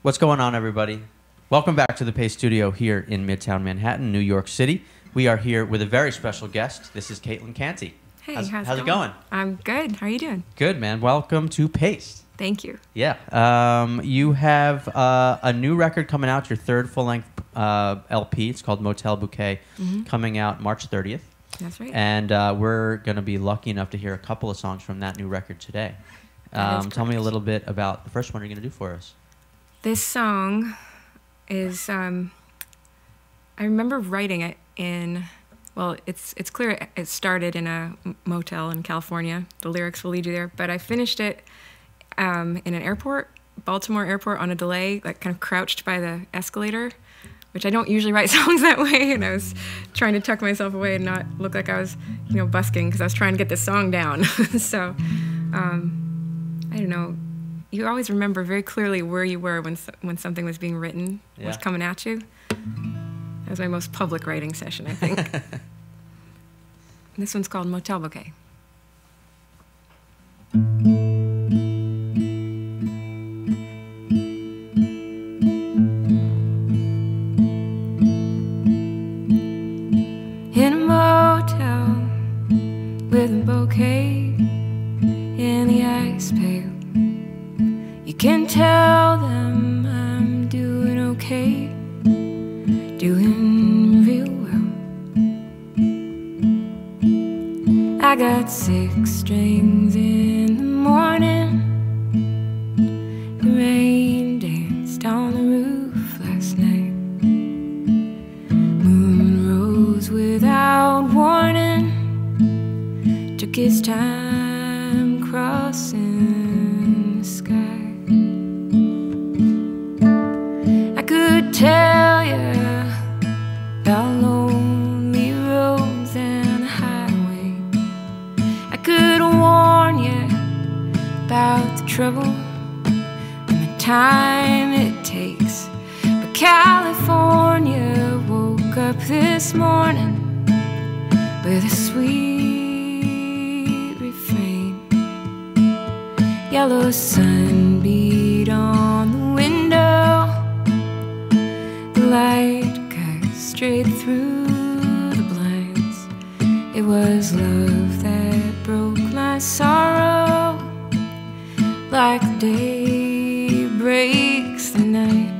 What's going on, everybody? Welcome back to the Pace Studio here in Midtown Manhattan, New York City. We are here with a very special guest. This is Canty. Hey, how's it going? I'm good. How are you doing? Good, man. Welcome to Pace. Thank you. Yeah. You have a new record coming out, your third full-length LP. It's called Motel Bouquet, coming out March 30th. That's right. And we're going to be lucky enough to hear a couple of songs from that new record today. Tell me a little bit about the first one you're going to do for us. This song is, I remember writing it in, well, it's clear it started in a motel in California. The lyrics will lead you there. But I finished it in an airport, Baltimore airport, on a delay, like kind of crouched by the escalator, which I don't usually write songs that way. And I was trying to tuck myself away and not look like I was, busking, because I was trying to get this song down. So, I don't know. You always remember very clearly where you were when something was being written, was coming at you. That was my most public writing session, I think. This one's called Motel Bouquet. In a motel with a bouquet in the ice pail, you can tell them I'm doing okay, doing real well. I got 6 strings in the morning. The rain danced on the roof last night. Moon rose without warning, took his time crossing the sky. I could tell you about lonely roads and the highway. I could warn you about the trouble and the time it takes. But California woke up this morning with a sweet refrain. Yellow sun beat on the window. The light cut straight through the blinds. It was love that broke my sorrow, like the day breaks the night.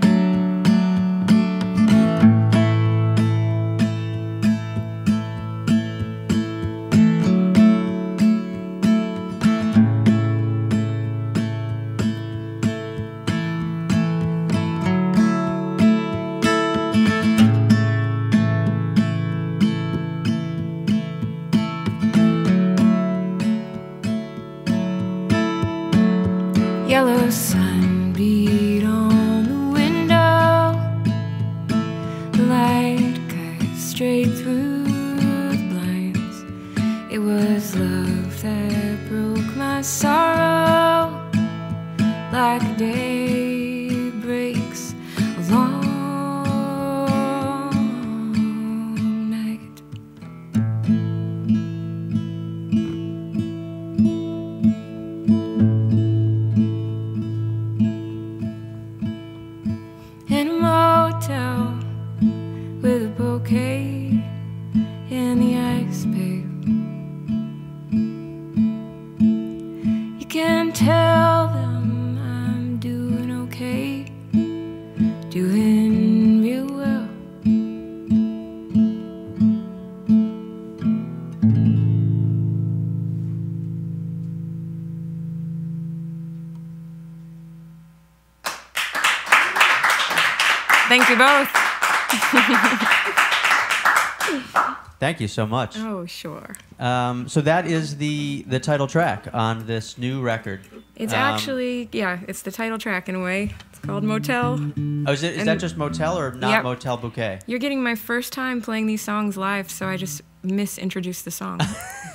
Yellow sun beat on the window. The light cut straight through the blinds. It was love that broke my sorrow, like a day breaks a long night. In a motel with a bouquet in the ice pail, you can tell them I'm doing okay, doing real well. Thank you both. Thank you so much. Oh, sure. So that is the title track on this new record. It's actually, it's the title track in a way. It's called Motel. Oh, is that just Motel or not Yep. Motel Bouquet? You're getting my first time playing these songs live, so I just misintroduced the song.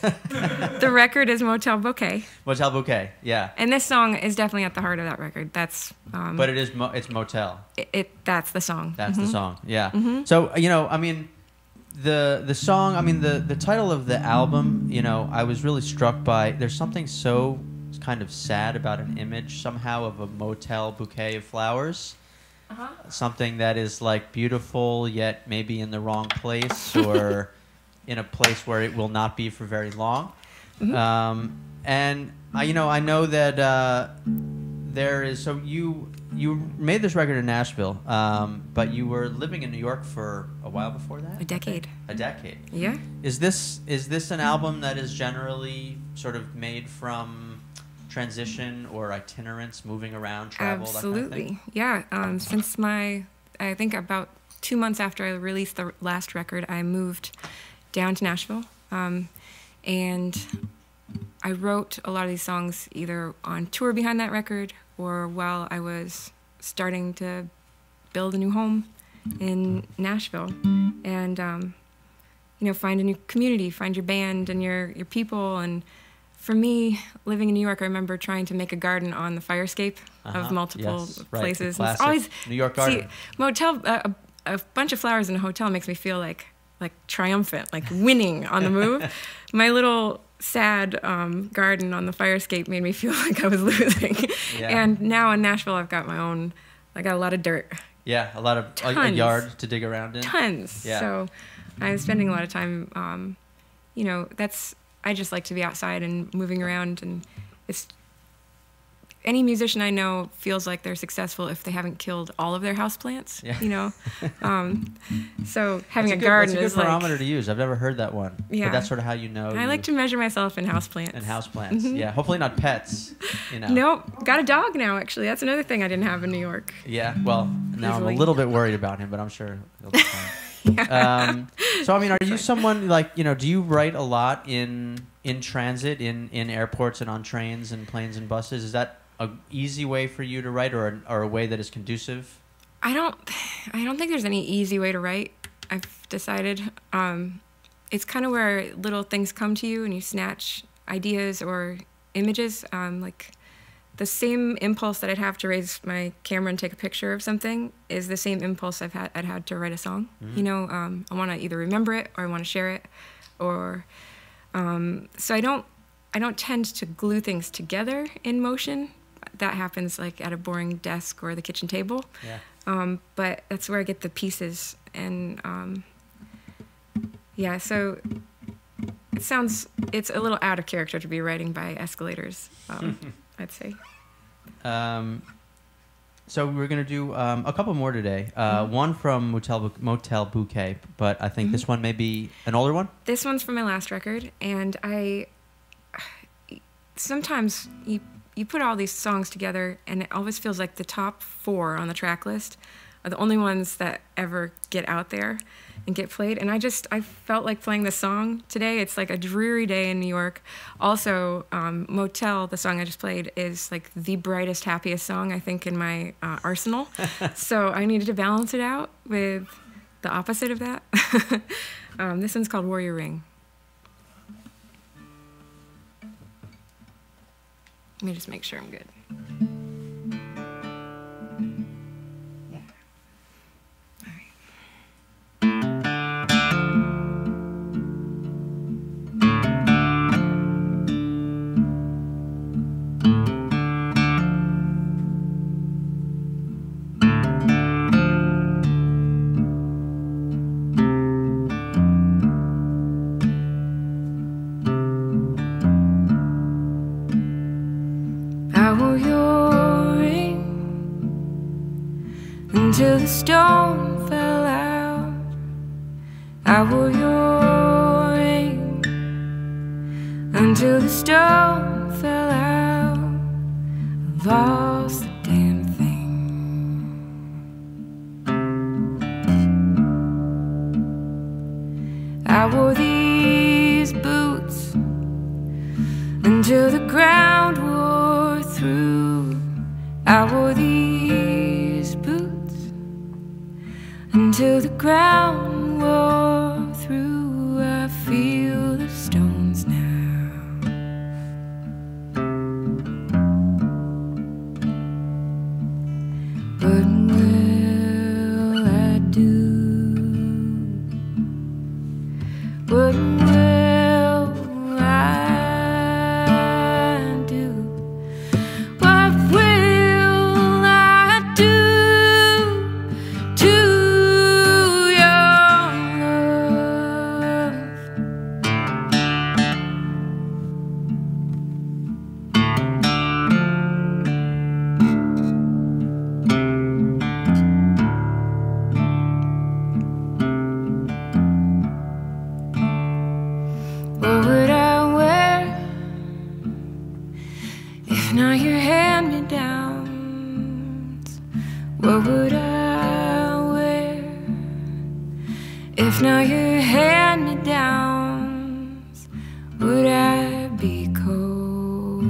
The record is Motel Bouquet. Motel Bouquet, yeah. And this song is definitely at the heart of that record. That's But it's Motel. That's the song. That's the song, yeah. So, I mean, the song, I mean, the title of the album, I was really struck by, there's something so kind of sad about an image somehow of a motel bouquet of flowers. something that is like beautiful yet maybe in the wrong place or in a place where it will not be for very long. And I know that there is. So you made this record in Nashville, but you were living in New York for a while before that. A decade. A decade. Yeah. Is this an album that is generally sort of made from transition or itinerance, moving around, travel? Absolutely. That kind of thing? Yeah. Since I think about 2 months after I released the last record, I moved down to Nashville, and I wrote a lot of these songs either on tour behind that record or while I was starting to build a new home in Nashville. And, find a new community, find your band and your people. And for me, living in New York, I remember trying to make a garden on the fire escape of multiple places. Right. It's always New York garden. See, motel, a bunch of flowers in a hotel makes me feel like triumphant, like winning on the move. My little sad garden on the fire escape made me feel like I was losing. Yeah. And now in Nashville, I got a lot of dirt. Yeah, a lot of a yard to dig around in. Tons. Yeah. So I'm spending a lot of time, I just like to be outside and moving around, and any musician I know feels like they're successful if they haven't killed all of their houseplants. Yeah. So having a that's garden a good is barometer to use. I've never heard that one. Yeah. But that's sort of how you know. I like to measure myself in houseplants. And houseplants. Yeah. Hopefully not pets. Nope. Got a dog now, actually. That's another thing I didn't have in New York. Yeah. Well, now Easily. I'm a little bit worried about him, but I'm sure he'll be fine. So, I mean, are you someone like, do you write a lot in transit, in airports and on trains and planes and buses? Is that an easy way for you to write, or a way that is conducive? I don't think there's any easy way to write. I've decided it's kind of where little things come to you and you snatch ideas or images. Like the same impulse that I'd have to raise my camera and take a picture of something is the same impulse I'd had to write a song. I want to either remember it or I want to share it, or so I don't tend to glue things together in motion. That happens like at a boring desk or the kitchen table. Yeah. But that's where I get the pieces. And so it's a little out of character to be writing by escalators, I'd say. So we're going to do a couple more today. One from Motel Bouquet, but I think this one may be an older one. This one's from my last record, and sometimes you put all these songs together, and it always feels like the top 4 on the track list are the only ones that ever get out there and get played. And I felt like playing this song today. It's like a dreary day in New York. Also, Motel, the song I just played, is like the brightest, happiest song, I think, in my arsenal. So I needed to balance it out with the opposite of that. This one's called Warrior Ring. Let me just make sure I'm good. Yeah. All right. I wore your ring until the stone fell out. I wore your ring until the stone fell out. I lost the damn thing. I wore these boots until the ground wore through. I wore these boots until the ground wore through. I feel the stones now. What will I do? What will I do? What will I do What would I wear if not your hand-me-downs? Would I be cold?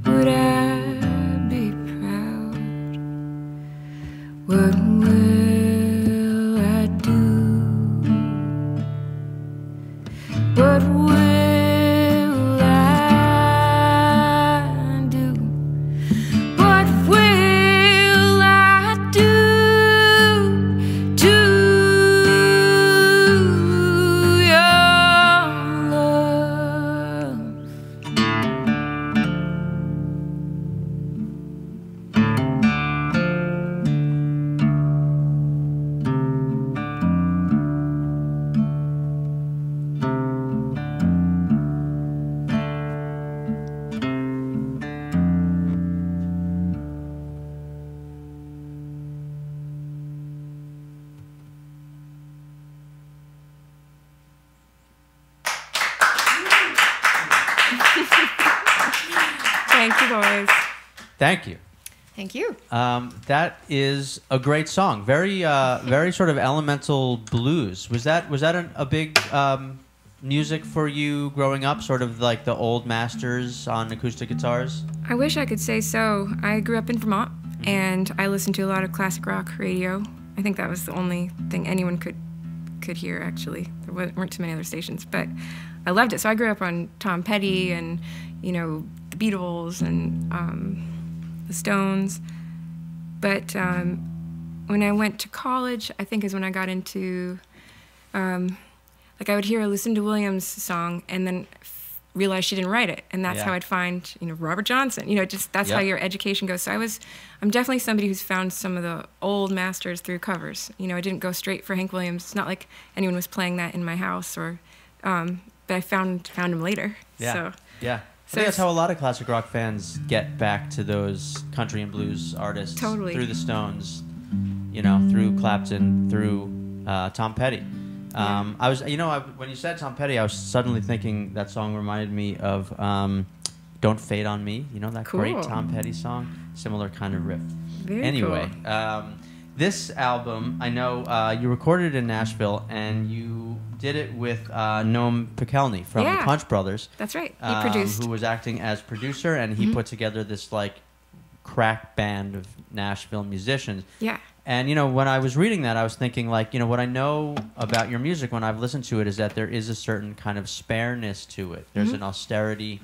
Would I be proud? What will I do? What will I do? What will I do to your love? Thank you, boys. Thank you. Thank you. That is a great song. Very, very sort of elemental blues. Was that a big music for you growing up? Sort of like the old masters on acoustic guitars. I wish I could say so. I grew up in Vermont, and I listened to a lot of classic rock radio. I think that was the only thing anyone could hear, actually. There weren't too many other stations, but I loved it. So I grew up on Tom Petty and, you know, the Beatles and the Stones. But when I went to college, I think is when I got into, like I would hear a Lucinda Williams song and then realize she didn't write it, and that's how I'd find, you know, Robert Johnson. You know, just that's how your education goes. So I'm definitely somebody who's found some of the old masters through covers. You know, I didn't go straight for Hank Williams. It's not like anyone was playing that in my house, or, but I found him later. Yeah. So, yeah. I think that's how a lot of classic rock fans get back to those country and blues artists. Totally. Through the Stones, you know, through Clapton, through Tom Petty. I was, you know, when you said Tom Petty, I was suddenly thinking that song reminded me of "Don't Fade on Me." You know that great Tom Petty song, similar kind of riff. Very anyway, cool. This album, I know you recorded in Nashville, and you did it with Noam Pikelny from the Punch Brothers. That's right. He produced. Who was acting as producer, and he put together this like crack band of Nashville musicians. Yeah. And, you know, when I was reading that, I was thinking, like, you know, what I know about your music when I've listened to it is that there is a certain kind of spareness to it. There's an austerity,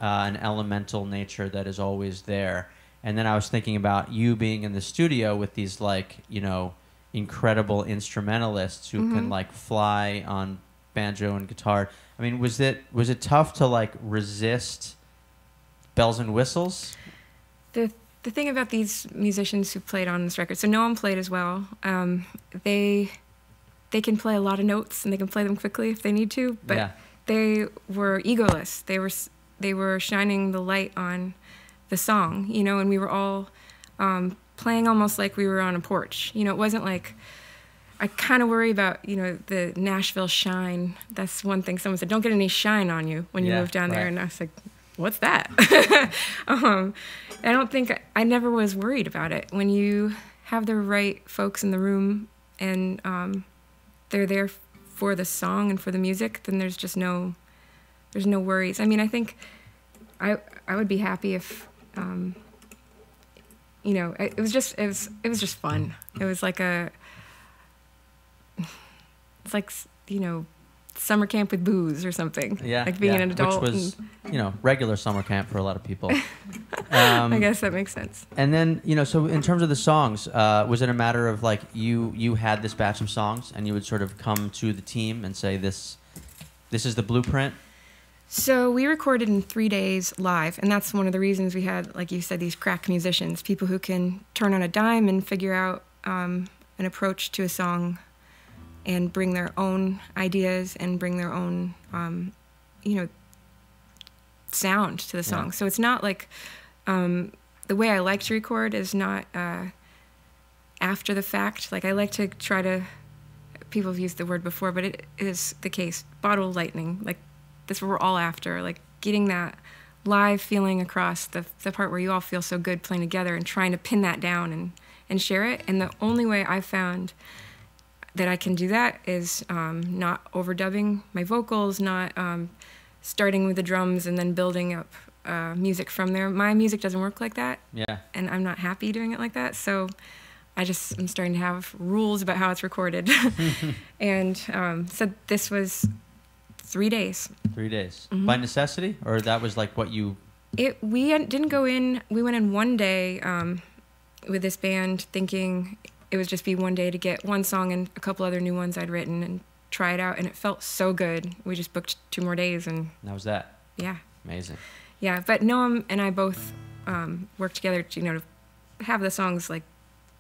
an elemental nature that is always there. And then I was thinking about you being in the studio with these, like, you know, incredible instrumentalists who can, like, fly on banjo and guitar. I mean, was it tough to, like, resist bells and whistles? The thing about these musicians who played on this record, so Noam played as well. They can play a lot of notes and they can play them quickly if they need to, but they were egoless. They were shining the light on the song, you know, and we were all playing almost like we were on a porch. You know, it wasn't like, I kind of worry about, you know, the Nashville shine. That's one thing someone said, don't get any shine on you when you move down there, and I was like, what's that? I never was worried about it. When you have the right folks in the room and they're there for the song and for the music, then there's no worries. I mean, I think I would be happy if, you know, it was just fun. It was like it's like, you know, summer camp with booze or something. Yeah. Like being an adult. Which was, you know, regular summer camp for a lot of people. I guess that makes sense. And then, you know, so in terms of the songs, was it a matter of like you had this batch of songs and you would sort of come to the team and say this is the blueprint? So we recorded in 3 days live, and that's one of the reasons we had, like you said, these crack musicians, people who can turn on a dime and figure out an approach to a song and bring their own ideas and bring their own, you know, sound to the song. So it's not like, the way I like to record is not after the fact. Like I like to try to, people have used the word before, but it is the case, bottle lightning. Like that's what we're all after, like getting that live feeling across the part where you all feel so good playing together and trying to pin that down and share it. And the only way I found that I can do that is not overdubbing my vocals, not starting with the drums and then building up music from there. My music doesn't work like that. Yeah. And I'm not happy doing it like that. So I'm starting to have rules about how it's recorded. And so this was 3 days. 3 days. Mm-hmm. By necessity? Or that was like what you... We didn't go in. We went in one day with this band thinking it would just be one day to get one song and a couple other new ones I'd written and try it out. And it felt so good. We just booked 2 more days. And that was that? Yeah. Amazing. Yeah, but Noam and I both worked together to have the songs like,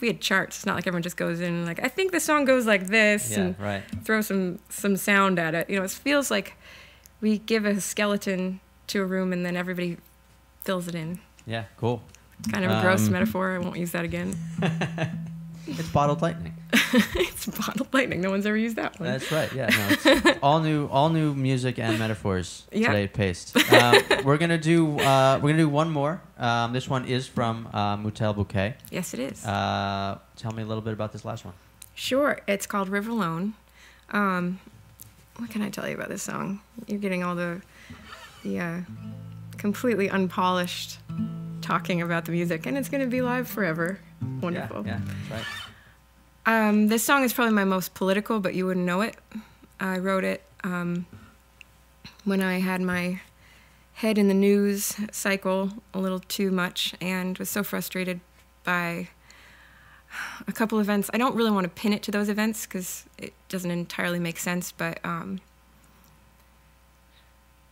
we had charts. It's not like everyone just goes in and like, I think the song goes like this, and throw some sound at it. It feels like we give a skeleton to a room and then everybody fills it in. Yeah, cool. Kind of a gross metaphor. I won't use that again. It's bottled lightning. It's bottled lightning. No one's ever used that one. That's right. Yeah, no, it's all new music and metaphors today. Paste. We're gonna do one more. This one is from Motel Bouquet. Yes, it is. Tell me a little bit about this last one. Sure. It's called River Alone. What can I tell you about this song? You're getting all the completely unpolished talking about the music, and it's going to be live forever. Wonderful. Yeah, that's right. This song is probably my most political, but you wouldn't know it. I wrote it when I had my head in the news cycle a little too much and was so frustrated by a couple events. I don't really want to pin it to those events because it doesn't entirely make sense, but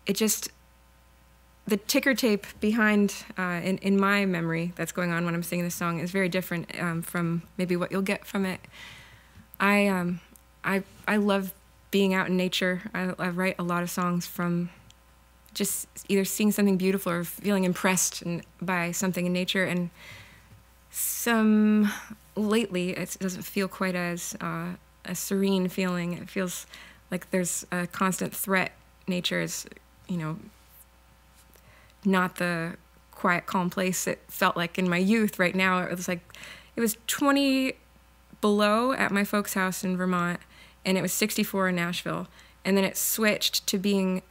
it just... The ticker tape behind, in my memory, that's going on when I'm singing this song is very different from maybe what you'll get from it. I love being out in nature. I write a lot of songs from just either seeing something beautiful or feeling impressed by something in nature. And lately, it doesn't feel quite as a serene feeling. It feels like there's a constant threat. Nature is, not the quiet, calm place it felt like in my youth. Right now, it was 20 below at my folks' house in Vermont, and it was 64 in Nashville. And then it switched to being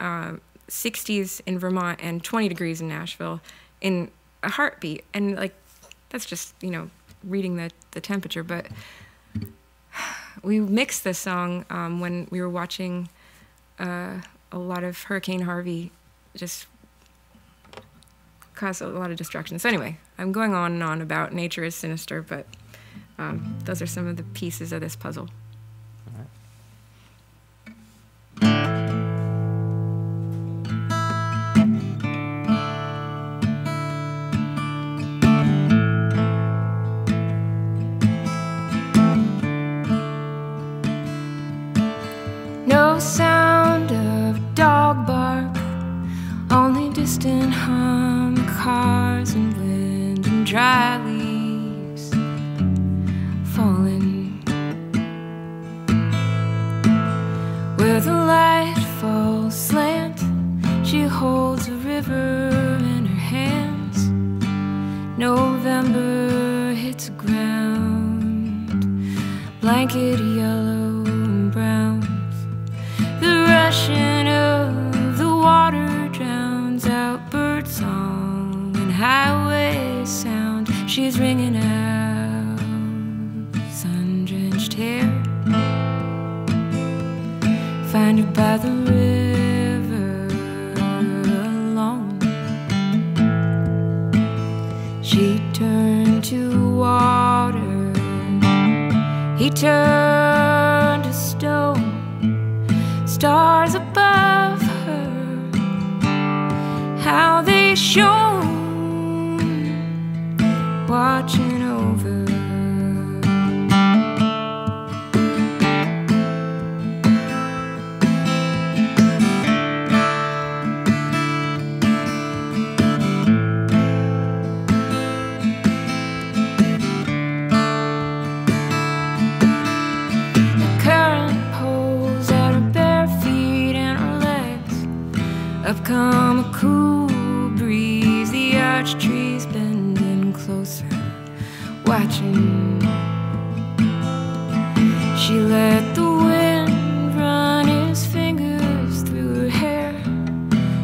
60s in Vermont and 20 degrees in Nashville in a heartbeat. And that's just, reading the temperature. But we mixed this song when we were watching a lot of Hurricane Harvey just cause a lot of destruction. So anyway, I'm going on and on about nature is sinister, but those are some of the pieces of this puzzle. All right. No sound of dog bark, only distant hum of cars and wind and dry leaves falling. Where the light falls slant, she holds a river in her hands. November hits the ground, blanket yellow and brown. The rushing of the water drowns out bird song and highway sound. She's ringing out sun-drenched hair. Find her by the river alone. She turned to water, he turned to stone. Stars above her, how they shone, watching over. Up come a cool breeze. watching. She let the wind run his fingers through her hair.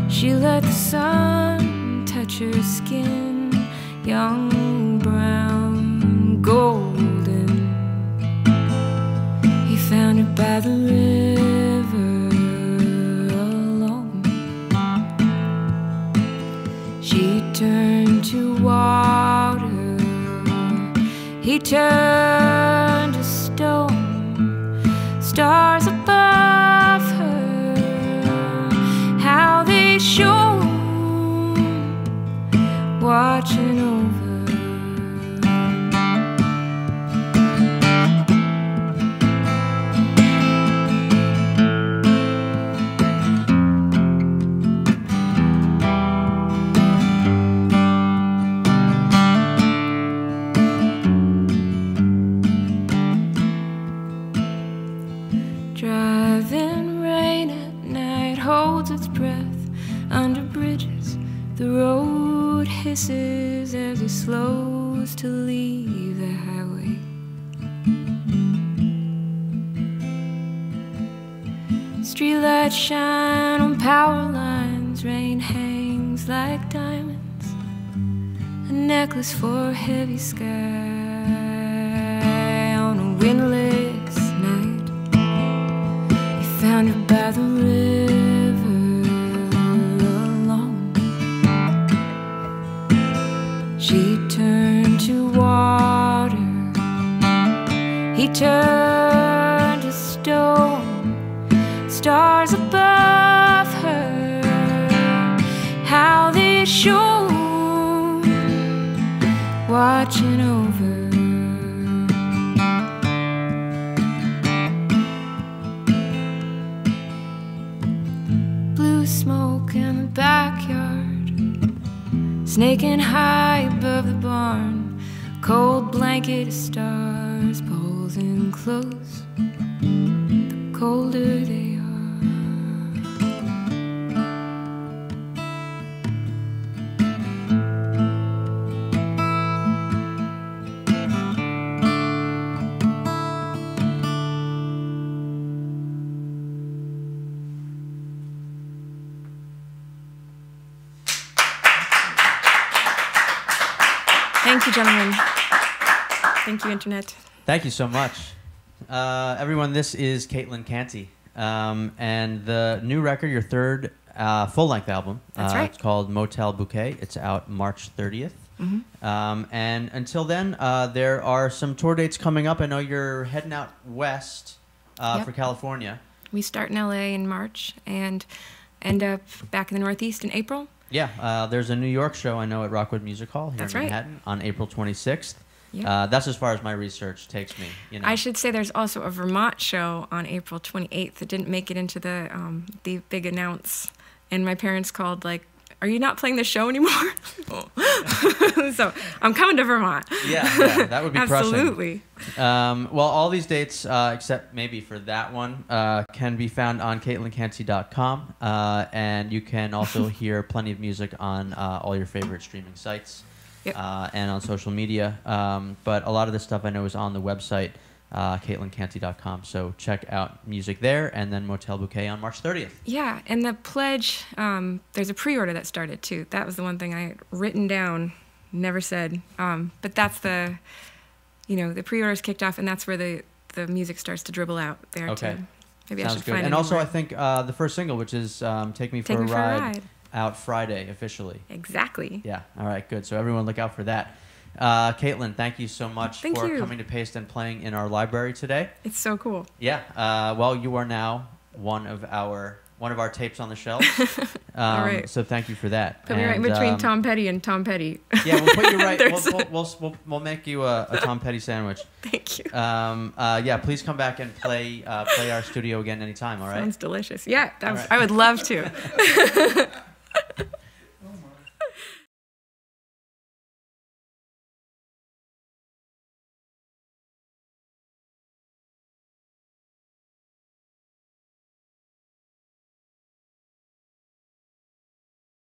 She let the sun touch her skin, young, brown, golden. He found her by the river alone. She turned to water, he turned to stone. Stars above her, how they shone, watching over. Driving rain at night holds its breath under bridges. The road hisses as it slows to leave the highway. Streetlights shine on power lines, rain hangs like diamonds, a necklace for a heavy sky on a windless night. Found her by the river alone. She turned to water, he turned to stone. Stars above her, how they shone, watching over. Smoke in the backyard, snaking high above the barn. Cold blanket of stars pulls in close, the colder they are. Thank you, gentlemen. Thank you, Internet. Thank you so much. Everyone, this is Caitlin Canty. And the new record, your third full-length album. That's right. It's called Motel Bouquet. It's out March 30th. Mm-hmm. And until then, there are some tour dates coming up. I know you're heading out west for California. We start in LA in March and end up back in the Northeast in April. Yeah, there's a New York show I know at Rockwood Music Hall here in Manhattan on April 26th. Yeah. That's as far as my research takes me. You know. I should say there's also a Vermont show on April 28th that didn't make it into the big announce, and my parents called like, "Are you not playing the show anymore?" So I'm coming to Vermont. Yeah, that would be absolutely. Well, all these dates, except maybe for that one, can be found on CaitlinCanty.com, and you can also hear plenty of music on all your favorite streaming sites. Yep. And on social media. But a lot of this stuff I know is on the website, CaitlinCanty.com. So check out music there, and then Motel Bouquet on March 30th. Yeah, and the pledge, there's a pre-order that started too. That was the one thing I had written down, never said. But that's the pre-order's kicked off, and that's where the music starts to dribble out there. Okay. Too. Maybe Sounds I should good. find And it also, more. I think the first single, which is Take Me For a Ride. Out Friday officially. Exactly. Yeah. All right. Good. So everyone, look out for that. Caitlin, thank you so much for coming to Paste and playing in our library today. It's so cool. Yeah. Well, you are now one of our tapes on the shelf. All right. So thank you for that. Put me right in between Tom Petty and Tom Petty. Yeah, we'll put you right. We'll make you a Tom Petty sandwich. Thank you. Yeah, please come back and play our studio again anytime. All right. Sounds delicious. Yeah, right. I would love to.